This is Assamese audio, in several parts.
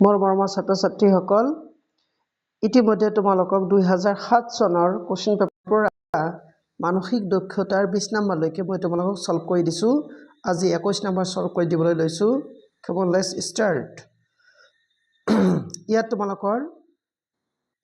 মোৰ মৰমৰ ছাত্ৰ ছাত্ৰীসকল ইতিমধ্যে তোমালোকক 2007 চনৰ কোশ্চেন পেপাৰৰ মানসিক দক্ষতাৰ 20 নম্বৰলৈকে মই তোমালোকক সলভ কৰি দিছো আজি 21 নম্বৰ সলভ কৰি দিবলৈ লৈছো কেৱল লেটস ষ্টাৰ্ট ইয়াত তোমালোকৰ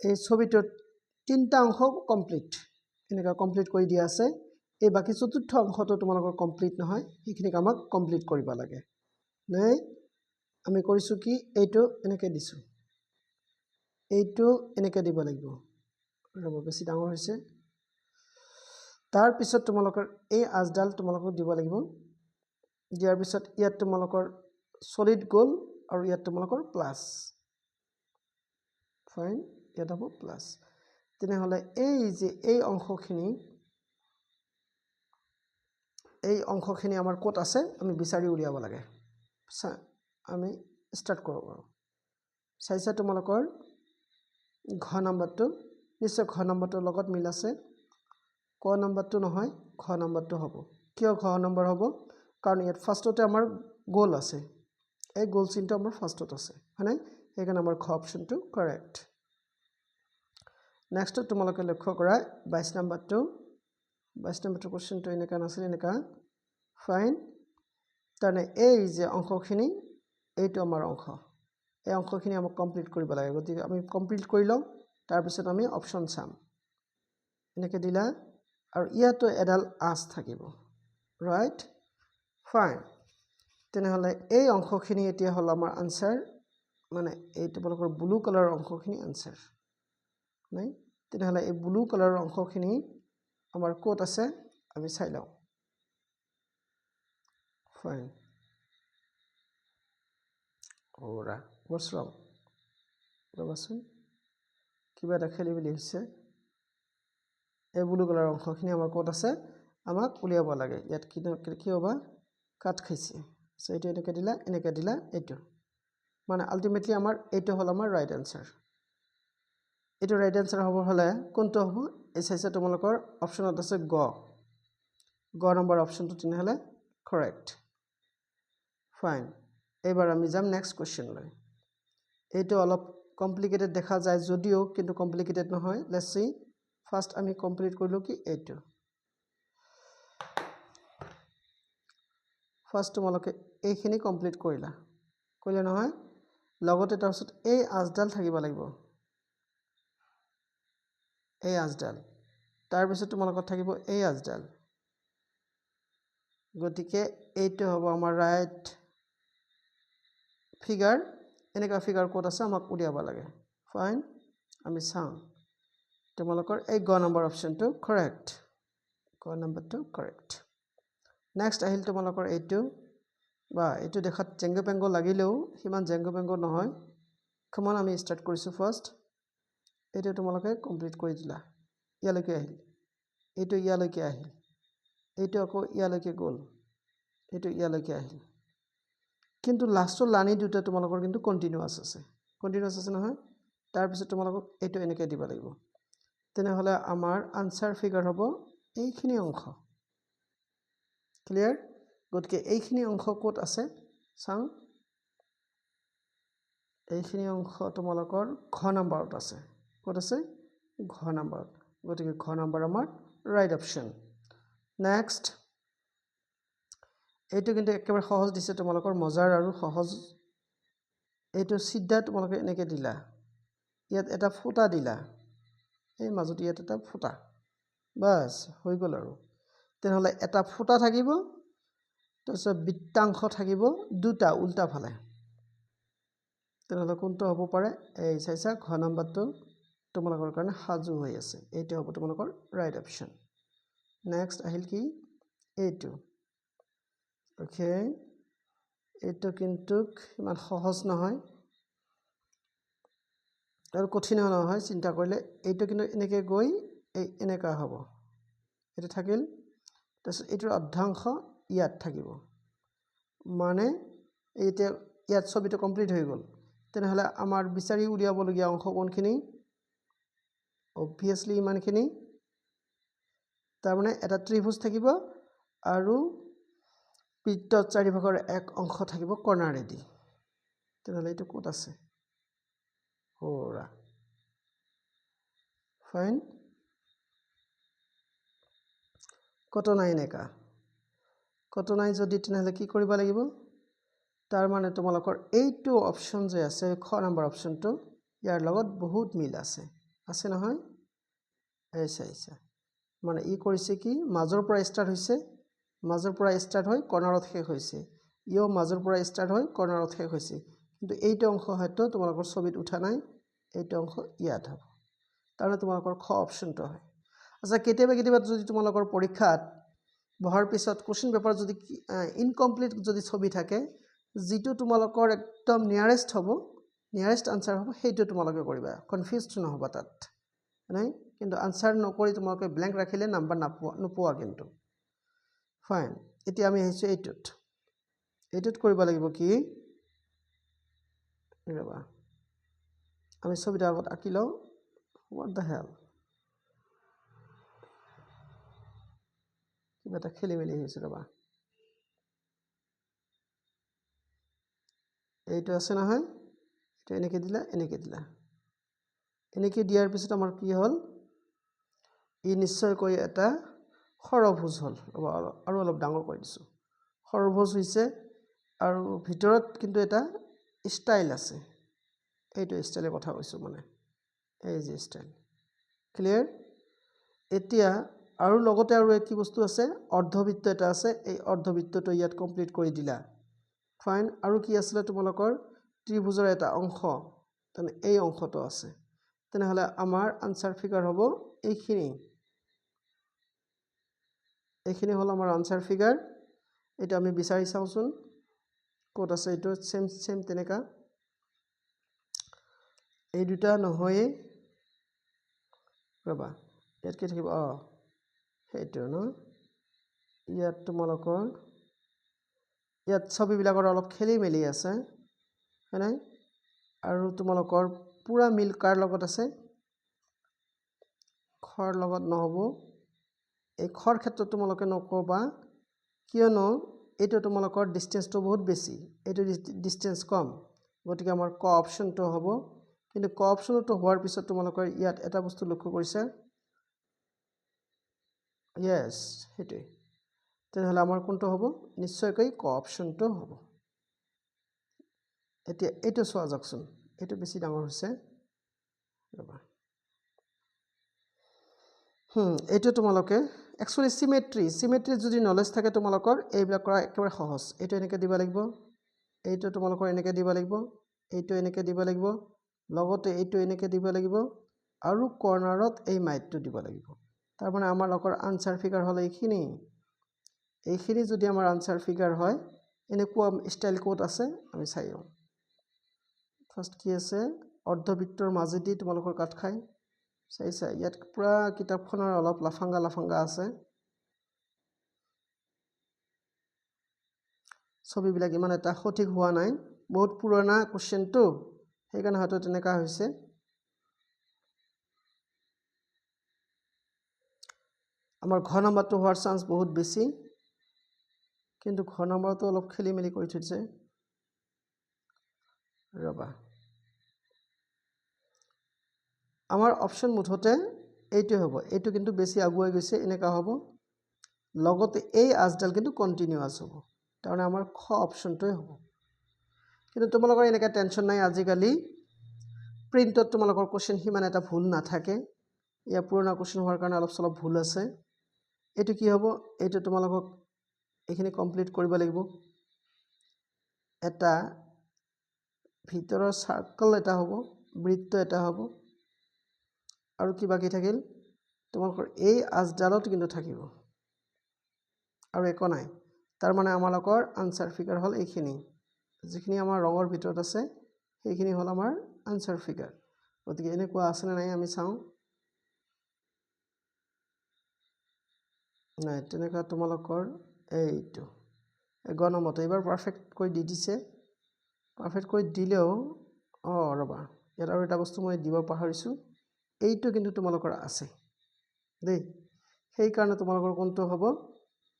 এই ছবিটোৰ তিনটা অংশ কমপ্লিট এনেকা কমপ্লিট কৰি দিয়া আছে এই বাকি চতুৰ্থ অংশটো তোমালোকৰ কমপ্লিট নহয় এইখিনি আমাক কমপ্লিট কৰিব লাগে নাই আমি কৰিছো কি এইটো এনেকৈ দিছো এইটো এনেকৈ দিব লাগিব ৰব বেছি ডাঙৰ হৈছে তাৰ পিছত তোমালোকৰ এই আজডাল তোমালোকক দিব লাগিব দিয়াৰ পিছত ইয়াত তোমালোকৰ সলিড গোল আৰু ইয়াত তোমালোকৰ প্লাস ফাইন ইয়াত হ'ব প্লাস তেনেহলে এই যে এই অংশখিনি আমাৰ ক'ত আছে আমি বিচাৰি উলিয়াব লাগে আমি স্টাৰ্ট কৰব চাইছা তোমালোকৰ ঘ নম্বৰটো নিশ্চয় ঘ নম্বৰটোৰ লগত মিল আছে ক নম্বৰটো নহয় ঘ নম্বৰটো হ'ব কিয় ঘ নম্বৰ হ'ব কাৰণ ইয়াত ফাৰ্ষ্টতে আমাৰ গোল আছে এই গোল চিনটো আমাৰ ফাৰ্ষ্টত আছে মানে সেইকাৰণে আমাৰ ঘ অপচনটো কাৰেক্ট নেক্সট তোমালোকে লক্ষ্য কৰা 22 নম্বৰটো কোশ্চেনটো এনেকা নাছিল এনেকা ফাইন তাৰনে এই যে অংশখিনি এইটো আমাৰ অংশ এই অংশখিনি আমাক কমপ্লিট কৰিব লাগে গতিকে আমি কমপ্লিট কৰি লওঁ তাৰ পিছত আমি অপচন চাম এনেকৈ দিলা আৰু ইয়াতো এডাল আঁচ থাকিব ৰাইট ফাইন তেনেহলে এই অংশখিনি এতিয়া হল আমাৰ আনসাৰ মানে এই তোমালোকৰ ব্লু কালাৰৰ অংশখিনি আনসাৰ নাই তেনেহলে এই ব্লু কালাৰৰ অংশখিনি আমাৰ ক'ত আছে আমি চাই লওঁ ফাইন ওৰা what's wrong ৰবাচোন কিবা এটা খেলি মেলি হৈছে এই ব্লু কালাৰ অংশখিনি আমাৰ ক'ত আছে আমাক উলিয়াব লাগে ইয়াত কি হ'ব কাট খাইছে সো এইটো এনেকৈ দিলা এইটো মানে আলটিমেটলি আমাৰ এইটো হল আমাৰ ৰাইট আনসাৰ এইটো ৰাইট আনসাৰ হ'ব হলে কোনটো হ'ব এই চাইছে তোমালোকৰ অপচনত আছে গ নম্বৰ অপচনটো তেনেহলে কাৰেক্ট ফাইন এবাৰ আমি যাম নেক্সট কোশ্চেন লৈ এইটো অলপ কমপ্লিকেটেড দেখা যায় যদিও কিন্তু কমপ্লিকেটেড নহয় লেটস সি ফার্স্ট আমি কমপ্লিট কৰিলো কি এইটো ফাৰ্স্ট তোমালোকে এইখিনি কমপ্লিট কৰিলা নহয় লগতে তাৰপিছত এই আজডাল থাকিব লাগিব এই আজডাল তাৰ পিছত তোমালোকৰ থাকিব এই আজডাল গতিকে এইটো হ'ব আমাৰ ৰাইট ফিগাৰ এনেকা ফিগাৰ ক'ত আছে আমাক উলিয়াব লাগে ফাইন আমি চাওঁ তোমালোকৰ এই গ নম্বৰ অপচনটো কাৰেক্ট গ নম্বৰটো কাৰেক্ট নেক্সট আহিল তোমালোকৰ এইটো বা এইটো দেখাত জেংগ পেংগ লাগিলেও হিমান জেংগ পেংগ নহয় কমন আমি স্টাৰ্ট কৰিছো ফাৰ্স্ট এইটো তোমালোকে কমপ্লিট কৰি দিলা ইয়ালৈকে আহিল এইটো ইয়ালৈকে আহিল এইটো আকৌ ইয়ালৈকে গ'ল এইটো ইয়ালৈকে আহিল কিন্তু লাষ্টৰ লানি দুটা তোমালোকৰ কিন্তু কন্টিনিউয়াস আছে নহয় তাৰ পিছত তোমালোকক এইটো এনেকৈ দিব লাগিব তেনেহলে আমাৰ আনসাৰ ফিগাৰ হ'ব এইখিনি অংশ ক্লিয়াৰ গতিকে এইখিনি অংশ ক'ত আছে চাওঁ এইখিনি অংশ তোমালোকৰ ঘ নম্বৰত আছে ক'ত আছে ঘ নম্বৰত গতিকে ঘ নম্বৰ আমাৰ ৰাইট অপচন নেক্সট এইটো কিন্তু একেবাৰে সহজ দিছে তোমালোকৰ মজাৰ আৰু সহজ এইটো সিদ্ধা তোমালোকে এনেকৈ দিলা ইয়াত এটা ফুটা দিলা এই মাজত ইয়াত এটা ফুটা বাস হৈ গ'ল আৰু তেনেহলে এটা ফুটা থাকিব তাৰপিছত বৃত্তাংশ থাকিব দুটা উল্টা ফালে তেনেহলে কোনটো হ'ব পাৰে এই চাইছা ঘ নম্বৰটো তোমালোকৰ কাৰণে সাজু হৈ আছে এইটো হ'ব তোমালোকৰ ৰাইট অপচন নেক্সট আহিল কি এইটো ওকে এইটো কিন্তু ইমান সহজ নহয় আৰু কঠিন নহয় চিন্তা কৰিলে এইটো কিন্তু এনেকৈ গৈ এই এনেকা হ'ব এটা থাকিল তাৰপিছত এইটোৰ অৰ্ধাংশ ইয়াত থাকিব মানে এতিয়া ইয়াত ছবিটো কমপ্লিট হৈ গ'ল তেনেহলে আমাৰ বিচাৰি উলিয়াবলগীয়া অংশ কোনখিনি অবভিয়াসলি ইমানখিনি তাৰমানে এটা ত্ৰিভুজ থাকিব আৰু বৃত্তৰ চাৰিভাগৰ এক অংশ থাকিব কৰ্ণাৰেদি তেনেহলে এইটো ক'ত আছে হোৰা ফাইন কত নাই এনেকা কত নাই যদি তেনেহলে কি কৰিব লাগিব তাৰ মানে তোমালোকৰ এইটো অপচন যে আছে খ নম্বৰ অপচনটো ইয়াৰ লগত বহুত মিল আছে নহয় এই চাইছা মানে ই কৰিছে কি মাজৰ পৰা ষ্টাৰ্ট হৈছে মাজৰ পৰা ষ্টাৰ্ট হৈ কৰ্নাৰত শেষ হৈছে ইও মাজৰ পৰা ষ্টাৰ্ট হৈ কৰ্নাৰত শেষ হৈছে কিন্তু এইটো অংশ হয়তো তোমালোকৰ ছবিত উঠা নাই এইটো অংশ ইয়াত হ'ব তাৰমানে তোমালোকৰ খ অপচনটো হয় আচ্ছা কেতিয়াবা যদি তোমালোকৰ পৰীক্ষাত বহাৰ পিছত কোশ্চেন পেপাৰ যদি ইনকমপ্লিট যদি ছবি থাকে যেটো তোমালোকৰ একদম নিয়াৰেষ্ট হ'ব নিয়াৰেষ্ট আনসাৰ হ'ব সেইটো তোমালোকে কৰিবা কনফিউজড নহবা তাত নাই কিন্তু আনসাৰ নকৰি তোমালোকে ব্ল্যাঙ্ক ৰাখিলে নাম্বাৰ নোপোৱা কিন্তু ফাইন এতিয়া আমি আহিছো এইটোত কৰিব লাগিব কি ৰবা আমি ছবিটা আগত আঁকি লওঁ what the hell কিবা এটা খেলি মেলি হৈছে ৰবা এইটো আছে নহয় এটা এনেকে দিলা এনেকে দিয়াৰ পিছত আমাৰ কি হ'ল ই নিশ্চয়কৈ এটা খৰভুজ হ'ল আৰু অলপ ডাঙৰ কৰি দিছো খৰভুজ হৈছে আৰু ভিতৰত কিন্তু এটা ষ্টাইল আছে এইটো ষ্টাইলৰ কথা কৈছো মানে এই যে ষ্টাইল ক্লিয়াৰ এতিয়া আৰু লগতে আৰু কি বস্তু আছে অৰ্ধবৃত্ত এটা আছে এই অৰ্ধবৃত্তটো ইয়াত কমপ্লিট কৰি দিলা ফাইন আৰু কি আছিল তোমালোকৰ ত্ৰিভুজৰ এটা অংশ তেনে এই অংশটো আছে তেনেহলে আমাৰ আনসাৰ ফিগাৰ হ'ব এইখিনি হল আমাৰ আনসাৰ ফিগাৰ এটা আমি বিচাৰি চাওচোন ক'ত আছে এইটো সেম তেনেকা এই দুটা নহয়ে ৰবা ইয়াত কি থাকিব সেইটো ন ইয়াত তোমালোকৰ ইয়াত ছবিবিলাকৰ অলপ খেলি মেলি আছে হয়নে আৰু তোমালোকৰ পুৰা মিল কাৰ লগত আছে খৰ লগত নহব এই খৰ ক্ষেত্ৰত তোমালোকে নকবা কিয়নো এইটো তোমালোকৰ ডিসটেন্সটো বহুত বেছি এইটো ডিসটেন্স কম গতিকে আমাৰ ক অপচনটো হ'ব কিন্তু ক অপচনটো হোৱাৰ পিছত তোমালোকৰ ইয়াত এটা বস্তু লক্ষ্য কৰিছে yes হেটে তেনেহলে আমাৰ কোনটো হ'ব নিশ্চয়কৈ ক অপচনটো হ'ব এতিয়া এইটো চোৱা যাকচোন এইটো বেছি ডাঙৰ হৈছে ৰবা এইটো তোমালোকে একচুয়ালি সিমেট্ৰি যদি নলেজ থাকে তোমালোকৰ এইবিলাক কৰা একেবাৰে সহজ এইটো এনেকে দিব লাগিব এইটো তোমালোকৰ এনেকে দিব লাগিব এইটো এনেকে দিব লাগিব লগতে এইটো এনেকে দিব লাগিব আৰু কৰ্নাৰত এই মাইটটো দিব লাগিব তাৰ মানে আমাৰ লগৰ আনসাৰ ফিগাৰ হল এইখিনি যদি আমাৰ আনসাৰ ফিগাৰ হয় এনেকুৱা ষ্টাইল কোড আছে আমি চাই লওঁ ফাৰ্স্ট কি আছে অৰ্ধবৃত্তৰ মাজেদি তোমালোকৰ কাট খাই চাইছা ইয়াত পুৰা কিতাপখনৰ অলপ লাফাংগা আছে ছবিবিলাক ইমান এটা সঠিক হোৱা নাই বহুত পুৰণা কোশ্চেনটো সেইকাৰণে হয়তো তেনেকা হৈছে আমাৰ ঘ নম্বৰটো হোৱাৰ চান্স বহুত বেছি কিন্তু ঘ নম্বৰটো অলপ খেলি মেলি কৰি থৈছে ৰবা আমাৰ অপচন মুঠতে এইটো হ'ব এইটো কিন্তু বেছি আগুৱাই গৈছে এনেকা হ'ব লগতে এই আজডাল কিন্তু কন্টিনিউয়াস হ'ব তাৰমানে আমাৰ খ অপচনটোই হ'ব কিন্তু তোমালোকৰ এনেকা টেনচন নাই আজিকালি প্ৰিন্টত তোমালোকৰ কোশ্চেন হিমান এটা ভুল নাথাকে ইয়া পুৰণা কোশ্চেন হোৱাৰ কাৰণে অলপ চলপ ভুল আছে এইটো কি হ'ব এইটো তোমালোকক এইখিনি কমপ্লিট কৰিব লাগিব এটা ভিতৰৰ সাৰ্কেল এটা হ'ব বৃত্ত এটা হ'ব আৰু কি বাকি থাকিল তোমালোকৰ এই আজডালত কিন্তু থাকিব আৰু একো নাই তাৰ মানে আমালোকৰ আনসাৰ ফিগাৰ হল এইখিনি যিখিনি আমাৰ ৰঙৰ ভিতৰত আছে সেইখিনি হল আমাৰ আনসাৰ ফিগাৰ গতিকে এনেকুৱা আছে নে নাই আমি চাওঁ নাই তেনেকা তোমালোকৰ এইটো গণমতে এবাৰ পাৰফেক্ট কৰি দি দিছে পাৰফেক্ট কৰি দিলেও ৰবা ইয়াত আৰু এটা বস্তু মই দিব পাহৰিছো এইটো কিন্তু তোমালোকৰ আছে দেই সেই কাৰণে তোমালোকৰ কোনটো হ'ব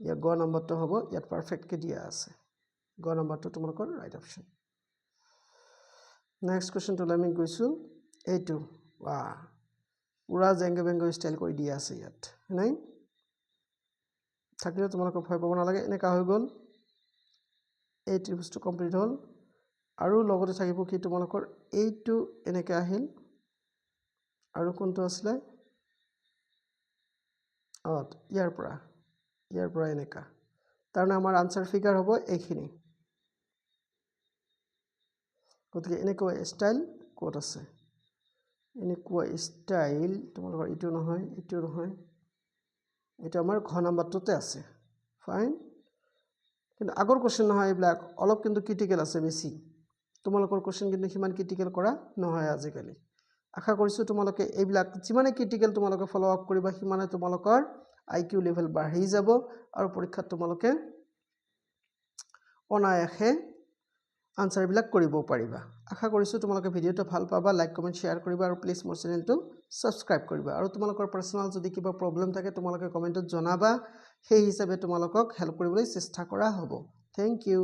ইয়া গ নম্বৰটো হ'ব ইয়াত পাৰফেক্ট কে দিয়া আছে গ নম্বৰটো তোমালোকৰ ৰাইট অপচন নেক্সট কোশ্চেন তো আমি গৈছো এইটো ৱা পুৰা জেংগে বেংগে ষ্টাইল কৰি দিয়া আছে ইয়াত নাই থাকিলে তোমালোকে ভয় পাব নালাগে এনেকা হৈ গ'ল এই ত্ৰিভুজটো কমপ্লিট হ'ল আৰু লগতে থাকিব কি তোমালোকৰ এইটো এনেকা আহিল আৰু কোনটো আছিল ইয়াৰ পৰা এনেকা তাৰমানে আমাৰ আনসাৰ ফিগাৰ হ'ব এইখিনি গতিকে এনেকুৱা ষ্টাইল ক'ত আছে এনেকুৱা ষ্টাইল তোমালোকৰ ইটো নহয় এটা আমাৰ ঘ নাম্বাৰটোতে আছে ফাইন কিন্তু আগৰ কোশ্চেন নহয় এইবিলাক অলপ কিন্তু ক্ৰিটিকেল আছে বেছি তোমালোকৰ কোশ্চেন কিন্তু হিমান ক্ৰিটিকেল কৰা নহয় আজিকালি আশা কৰিছো তোমালোকে এইবিলাক যিমানে ক্ৰিটিকেল তোমালোকে ফলো আপ কৰিবা হিমানে তোমালোকৰ আইকিউ লেভেল বাঢ়ি যাব আৰু পৰীক্ষাত তোমালোকে অনায়াসে আনসাৰ বিলাক কৰিব পাৰিবা আশা কৰিছো তোমালোকে ভিডিওটো ভাল পাবা লাইক কমেন্ট শেয়াৰ কৰিবা আৰু প্লিজ মোৰ চেনেলটো সাবস্ক্ৰাইব কৰিবা আৰু তোমালোকৰ পাৰ্সোনাল যদি কিবা প্ৰবলেম থাকে তোমালোকে কমেন্টত জনাবা সেই হিচাপে তোমালোকক হেল্প কৰিবলৈ চেষ্টা কৰা হ'ব থ্যাংক ইউ